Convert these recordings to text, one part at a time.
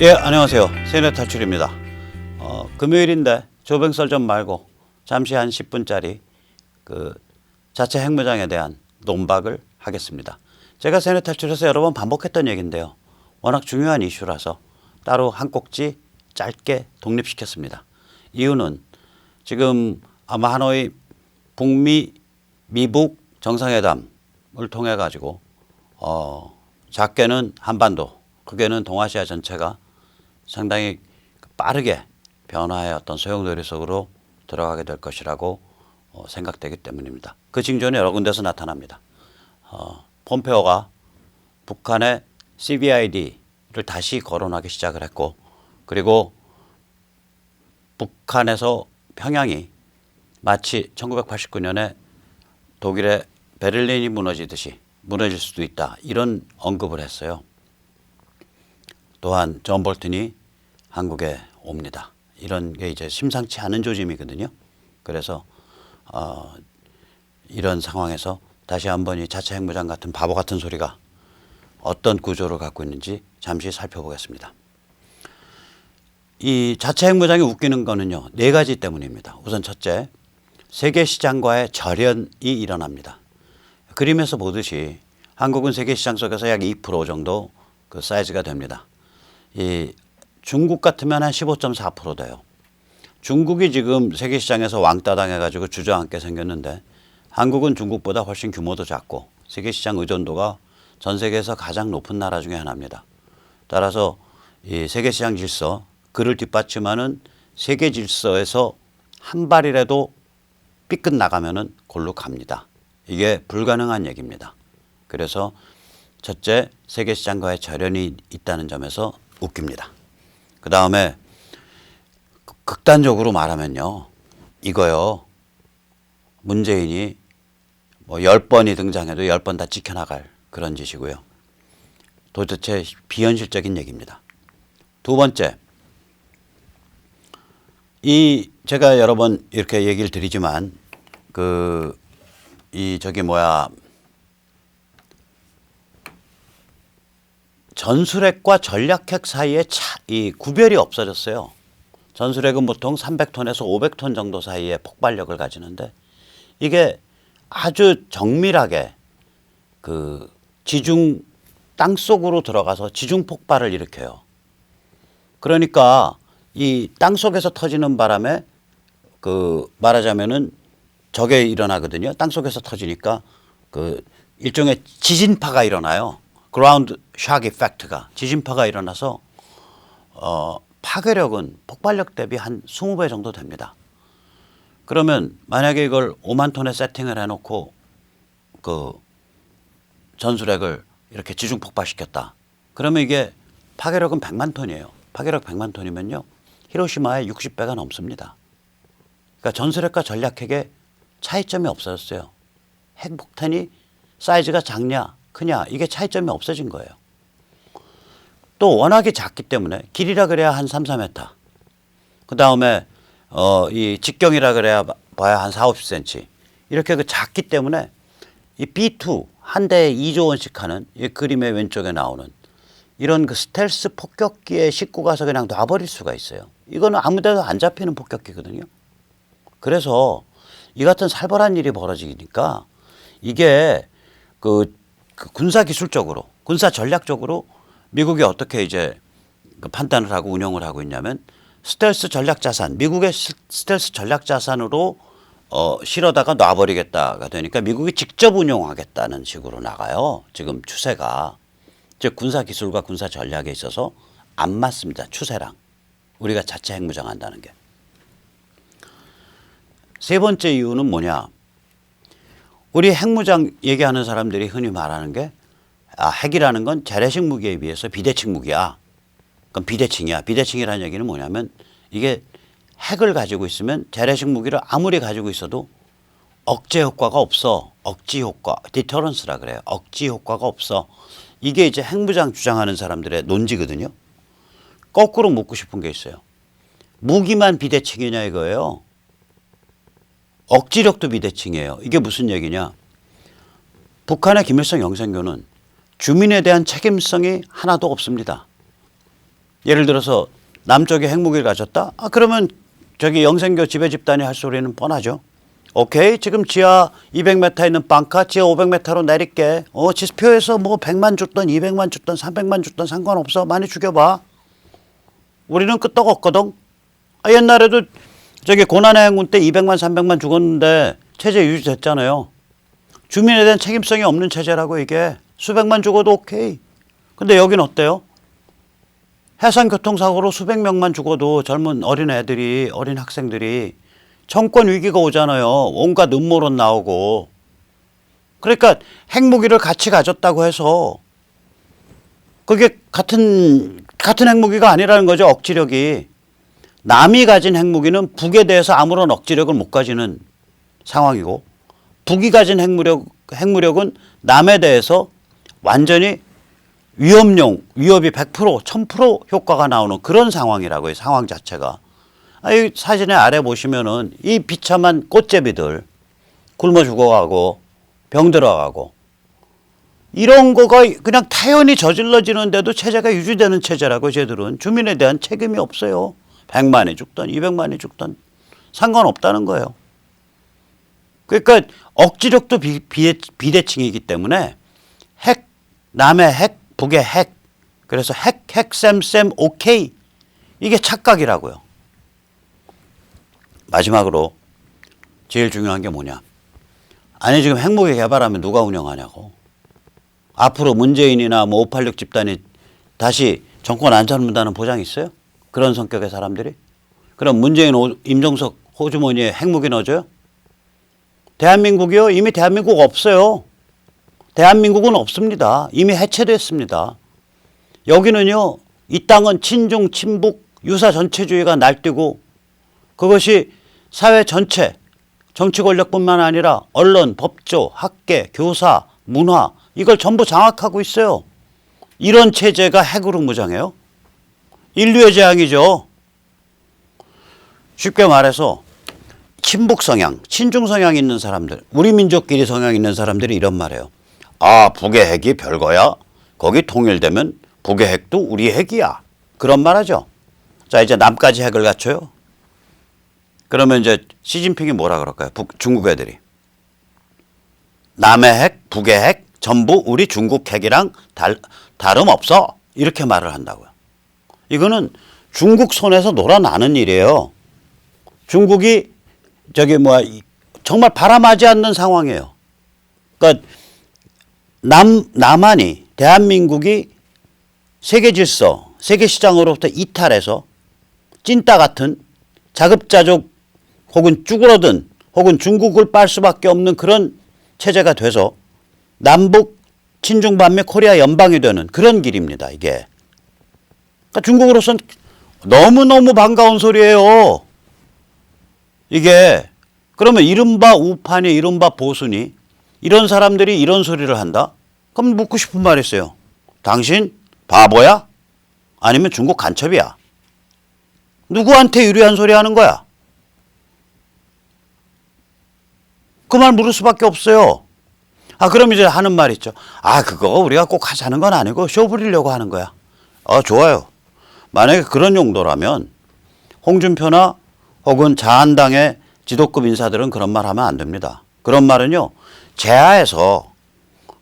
예, 안녕하세요. 세뇌 탈출입니다. 금요일인데 조병설 전 말고 잠시 한 10분짜리 그 자체 핵무장에 대한 논박을 하겠습니다. 제가 세뇌 탈출에서 여러 번 반복했던 얘기인데요. 워낙 중요한 이슈라서 따로 한 꼭지 짧게 독립시켰습니다. 이유는 지금 아마 하노이 북미 미북 정상회담을 통해 가지고 작게는 한반도, 크게는 동아시아 전체가 상당히 빠르게 변화의 어떤 소용돌이 속으로 들어가게 될 것이라고 생각되기 때문입니다. 그 징조는 여러 군데서 나타납니다. 폼페오가 북한의 CVID를 다시 거론하기 시작을 했고, 그리고 북한에서 평양이 마치 1989년에 독일의 베를린이 무너지듯이 무너질 수도 있다, 이런 언급을 했어요. 또한 존 볼튼이 한국에 옵니다. 이런 게 이제 심상치 않은 조짐이거든요. 그래서 이런 상황에서 다시 한번 이 자체 핵무장 같은 바보 같은 소리가 어떤 구조를 갖고 있는지 잠시 살펴보겠습니다. 이 자체 핵무장이 웃기는 거는요, 네 가지 때문입니다. 우선 첫째, 세계 시장과의 절연이 일어납니다. 그림에서 보듯이 한국은 세계 시장 속에서 약 2% 정도 그 사이즈가 됩니다. 이 중국 같으면 한 15.4% 돼요. 중국이 지금 세계 시장에서 왕따 당해가지고 주저앉게 생겼는데, 한국은 중국보다 훨씬 규모도 작고 세계 시장 의존도가 전 세계에서 가장 높은 나라 중에 하나입니다. 따라서 이 세계 시장 질서, 그를 뒷받침하는 세계 질서에서 한 발이라도 삐끗 나가면은 골로 갑니다. 이게 불가능한 얘기입니다. 그래서 첫째, 세계 시장과의 절연이 있다는 점에서 웃깁니다. 그 다음에 극단적으로 말하면요, 이거요, 문재인이 뭐 10번이 등장해도 10번 다 지켜나갈 그런 짓이고요. 도대체 비현실적인 얘기입니다. 두 번째, 제가 여러 번 이렇게 얘기를 드리지만 전술핵과 전략핵 사이에 이 구별이 없어졌어요. 전술핵은 보통 300톤에서 500톤 정도 사이의 폭발력을 가지는데, 이게 아주 정밀하게 그 지중 땅 속으로 들어가서 지중 폭발을 일으켜요. 그러니까 이 땅 속에서 터지는 바람에 말하자면은 저게 일어나거든요. 땅 속에서 터지니까 일종의 지진파가 일어나요. 그라운드 샥 이펙트가, 지진파가 일어나서 파괴력은 폭발력 대비 한 20배 정도 됩니다. 그러면 만약에 이걸 5만 톤에 세팅을 해놓고 전술핵을 이렇게 지중 폭발시켰다. 그러면 이게 파괴력은 100만 톤이에요. 파괴력 100만 톤이면요, 히로시마의 60배가 넘습니다. 그러니까 전술핵과 전략핵의 차이점이 없어졌어요. 핵폭탄이 사이즈가 작냐 크냐, 이게 차이점이 없어진 거예요. 또 워낙에 작기 때문에, 길이라 그래야 한 3, 4m. 그 다음에 이 직경이라 그래야 봐야 한 4, 50cm. 이렇게 작기 때문에 이 B2 한 대에 2조 원씩 하는, 이 그림의 왼쪽에 나오는 이런 스텔스 폭격기에 싣고 가서 그냥 놔버릴 수가 있어요. 이거는 아무 데도 안 잡히는 폭격기거든요. 그래서 이 같은 살벌한 일이 벌어지니까 이게 군사 기술적으로, 군사 전략적으로 미국이 어떻게 이제 판단을 하고 운영을 하고 있냐면, 스텔스 전략 자산, 미국의 스텔스 전략 자산으로 실어다가 놔버리겠다가 되니까 미국이 직접 운용하겠다는 식으로 나가요. 지금 추세가. 즉 군사 기술과 군사 전략에 있어서 안 맞습니다. 추세랑. 우리가 자체 핵무장한다는 게. 세 번째 이유는 뭐냐? 우리 핵무장 얘기하는 사람들이 흔히 말하는 게, 핵이라는 건 재래식 무기에 비해서 비대칭 무기야. 그럼 비대칭이야. 비대칭이라는 얘기는 뭐냐면, 이게 핵을 가지고 있으면 재래식 무기를 아무리 가지고 있어도 억제 효과가 없어. 억지 효과, 디터런스라 그래요. 억지 효과가 없어. 이게 이제 핵무장 주장하는 사람들의 논지거든요. 거꾸로 묻고 싶은 게 있어요. 무기만 비대칭이냐 이거예요. 억지력도 비대칭이에요. 이게 무슨 얘기냐? 북한의 김일성 영생교는 주민에 대한 책임성이 하나도 없습니다. 예를 들어서 남쪽에 핵무기를 가졌다? 아, 그러면 저기 영생교 지배 집단이 할 소리는 뻔하죠. 오케이, 지금 지하 200m 있는 빵카 지하 500m로 내릴게. 지표에서 뭐 100만 줬던 200만 줬던 300만 줬던 상관없어. 많이 죽여봐. 우리는 끄떡없거든. 옛날에도 저기 고난의 행군 때 200만 300만 죽었는데 체제 유지됐잖아요. 주민에 대한 책임성이 없는 체제라고 이게. 수백만 죽어도 오케이. 근데 여긴 어때요? 해상 교통사고로 수백 명만 죽어도 젊은 어린 애들이, 어린 학생들이 정권 위기가 오잖아요. 온갖 음모론 나오고. 그러니까 핵무기를 같이 가졌다고 해서 그게 같은 핵무기가 아니라는 거죠. 억지력이. 남이 가진 핵무기는 북에 대해서 아무런 억지력을 못 가지는 상황이고, 북이 가진 핵무력은 남에 대해서 완전히 위협이 100%, 1000% 효과가 나오는 그런 상황이라고요. 상황 자체가. 이 사진의 아래 보시면은 이 비참한 꽃제비들 굶어 죽어가고 병 들어가고 이런 거가 그냥 타연히 저질러지는데도 체제가 유지되는 체제라고. 쟤들은 주민에 대한 책임이 없어요. 100만이 죽든 200만이 죽든 상관없다는 거예요. 그러니까 억지력도 비대칭이기 때문에 남의 핵, 북의 핵, 그래서 쌤, 오케이. 이게 착각이라고요. 마지막으로 제일 중요한 게 뭐냐. 아니, 지금 핵무기 개발하면 누가 운영하냐고. 앞으로 문재인이나 뭐 586 집단이 다시 정권 안 잡는다는 보장이 있어요? 그런 성격의 사람들이? 그럼 문재인, 임종석 호주머니에 핵무기 넣어줘요? 대한민국이요? 이미 대한민국 없어요. 대한민국은 없습니다. 이미 해체됐습니다. 여기는요, 이 땅은 친중, 친북, 유사 전체주의가 날뛰고 그것이 사회 전체, 정치 권력뿐만 아니라 언론, 법조, 학계, 교사, 문화 이걸 전부 장악하고 있어요. 이런 체제가 핵으로 무장해요? 인류의 재앙이죠. 쉽게 말해서 친북 성향, 친중 성향 있는 사람들, 우리 민족끼리 성향 있는 사람들이 이런 말이에요. 아, 북의 핵이 별거야? 거기 통일되면 북의 핵도 우리 핵이야. 그런 말 하죠. 자, 이제 남까지 핵을 갖춰요. 그러면 이제 시진핑이 뭐라 그럴까요? 중국 애들이. 남의 핵, 북의 핵, 전부 우리 중국 핵이랑 다름없어. 이렇게 말을 한다고요. 이거는 중국 손에서 놀아나는 일이에요. 중국이 정말 바람하지 않는 상황이에요. 그러니까 남한이, 대한민국이 세계 질서, 세계 시장으로부터 이탈해서 찐따 같은 자급자족 혹은 쭈그러든 혹은 중국을 빨 수밖에 없는 그런 체제가 돼서 남북 친중 반미 코리아 연방이 되는 그런 길입니다. 이게. 그러니까 중국으로서는 너무너무 반가운 소리예요. 이게. 그러면 이른바 우파니 이른바 보수니 이런 사람들이 이런 소리를 한다? 그럼 묻고 싶은 말이 있어요. 당신 바보야? 아니면 중국 간첩이야? 누구한테 유리한 소리 하는 거야? 그 말 물을 수밖에 없어요. 그럼 이제 하는 말 있죠. 그거 우리가 꼭 하자는 건 아니고 쇼 부리려고 하는 거야. 좋아요. 만약에 그런 용도라면 홍준표나 혹은 자한당의 지도급 인사들은 그런 말 하면 안 됩니다. 그런 말은요, 제하에서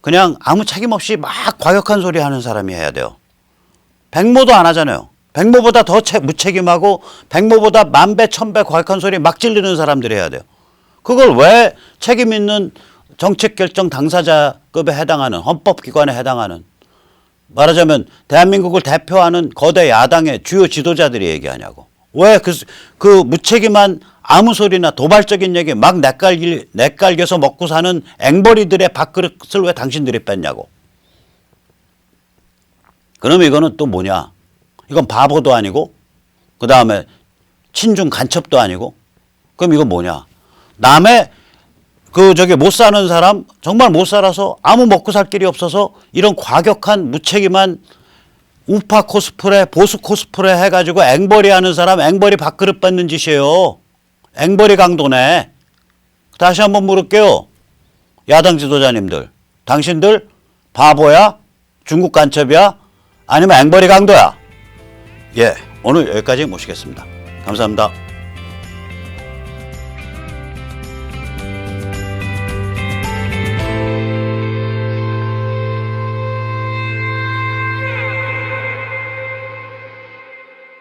그냥 아무 책임 없이 막 과격한 소리 하는 사람이 해야 돼요. 백모도 안 하잖아요. 백모보다 더 무책임하고 백모보다 만배, 천배 과격한 소리 막 질르는 사람들이 해야 돼요. 그걸 왜 책임 있는 정책결정 당사자급에 해당하는 헌법기관에 해당하는 말하자면 대한민국을 대표하는 거대 야당의 주요 지도자들이 얘기하냐고. 왜 그 무책임한 아무 소리나 도발적인 얘기 막 내깔겨서 먹고 사는 앵벌이들의 밥그릇을 왜 당신들이 뺐냐고. 그럼 이거는 또 뭐냐. 이건 바보도 아니고 그 다음에 친중 간첩도 아니고 그럼 이건 뭐냐. 남의 못 사는 사람 정말 못 살아서 아무 먹고 살 길이 없어서 이런 과격한 무책임한 우파 코스프레 보수 코스프레 해가지고 앵벌이 하는 사람 앵벌이 밥그릇 뺏는 짓이에요. 앵벌이 강도네. 다시 한번 물을게요. 야당 지도자님들. 당신들 바보야? 중국 간첩이야? 아니면 앵벌이 강도야? 예, 오늘 여기까지 모시겠습니다. 감사합니다.